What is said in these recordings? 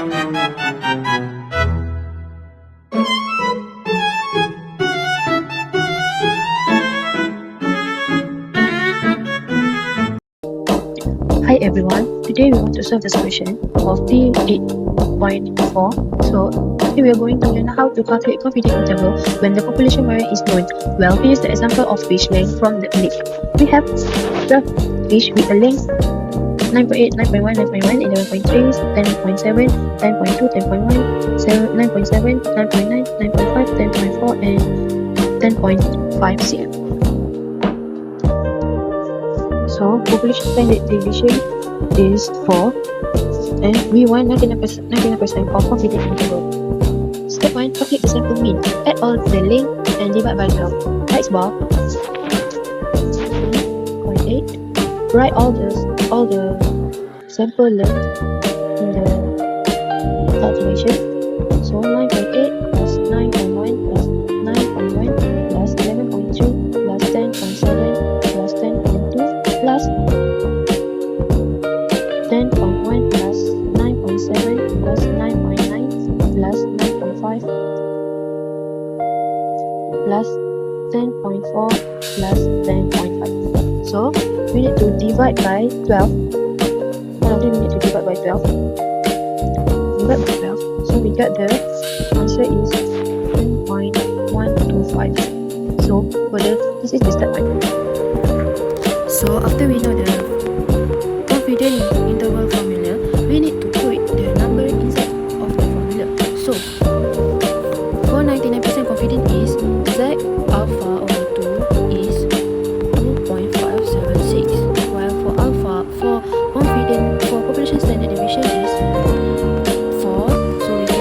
Hi everyone, today we want to solve the solution of P8.4. So today we are going to learn how to calculate confidence interval when the population variance is known. Well, here's the example of fish length from the lake. We have 12 fish with a length 9.8, 9.1, 9.1, 11.3, 10.7, 10.2, 10.1, 9.7, 9.9, 9.5, 10.4 and 10.5 cm. So population standard deviation is 4 and we want 99% of confidence interval. Step 1. Calculate the sample mean. Add all the length and divide by 12. X bar 0.8. Write all the sample length in the calculation. So 9.8 plus 9.1 plus 9.1 plus 11.3 plus 10.7 plus 10.2 plus 10.1 plus 9.7 plus 9.9 plus 9.5 plus 10.4 plus 10.5. So we need to divide by 12. One of them we need to divide by 12. Divide by 12. So we got the answer is 10.125. So this is the step 1. So after we know the confidence interval formula, we need to put the number inside of the formula. So for 99% confidence is Z alpha over 2 is 2.576, while for alpha for confidence for population standard deviation is 4. So we get 2,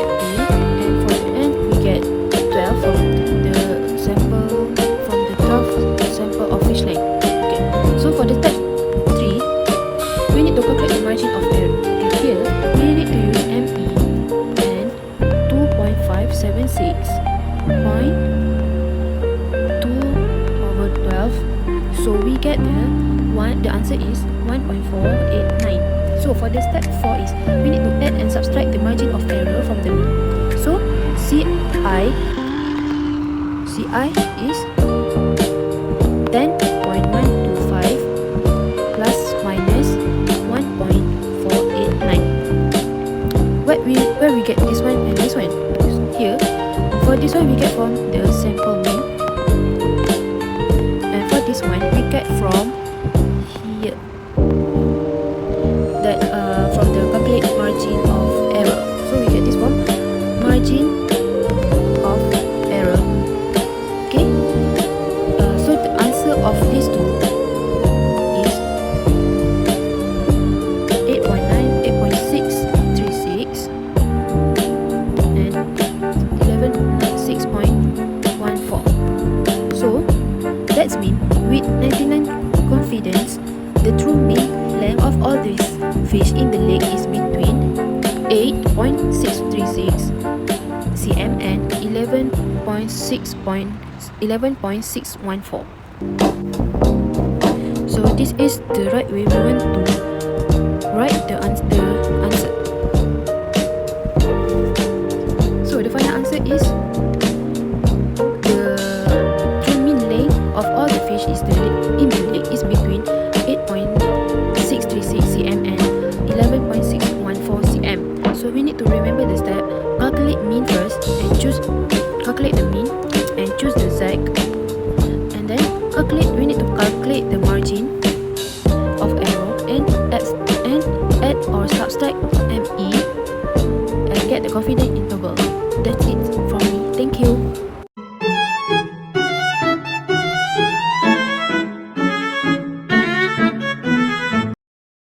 and for the end we get 12 from the sample of fish length. So for the step 3, we need to calculate the margin of error. Okay, here we need to use ME and 2.576 0.2/12. So we get the answer is 1.489. So for the step 4 is we need to add and subtract the margin of error from the mean. So CI is 10.125 plus minus 1.489. Where we get this one and this one? Here, for this one we get from the sample mean, and for this one we get from here. That from the calculate margin of error. So we get this from margin of error. Okay. So the answer of these two is 8.9, 8.636 and 11.6.14. So that's mean with 99 confidence, the true mean length of all these fish in the lake is between 8.636 cm and 11.614. So this is the right way we want to write the answer. So the final answer is the true mean length of all the fish in the lake is between 8.636 cm and 11.614 cm. So we need to remember the step: calculate mean first and calculate the mean and choose the Z, and then we need to calculate the margin of error and add or subtract ME and get the confidence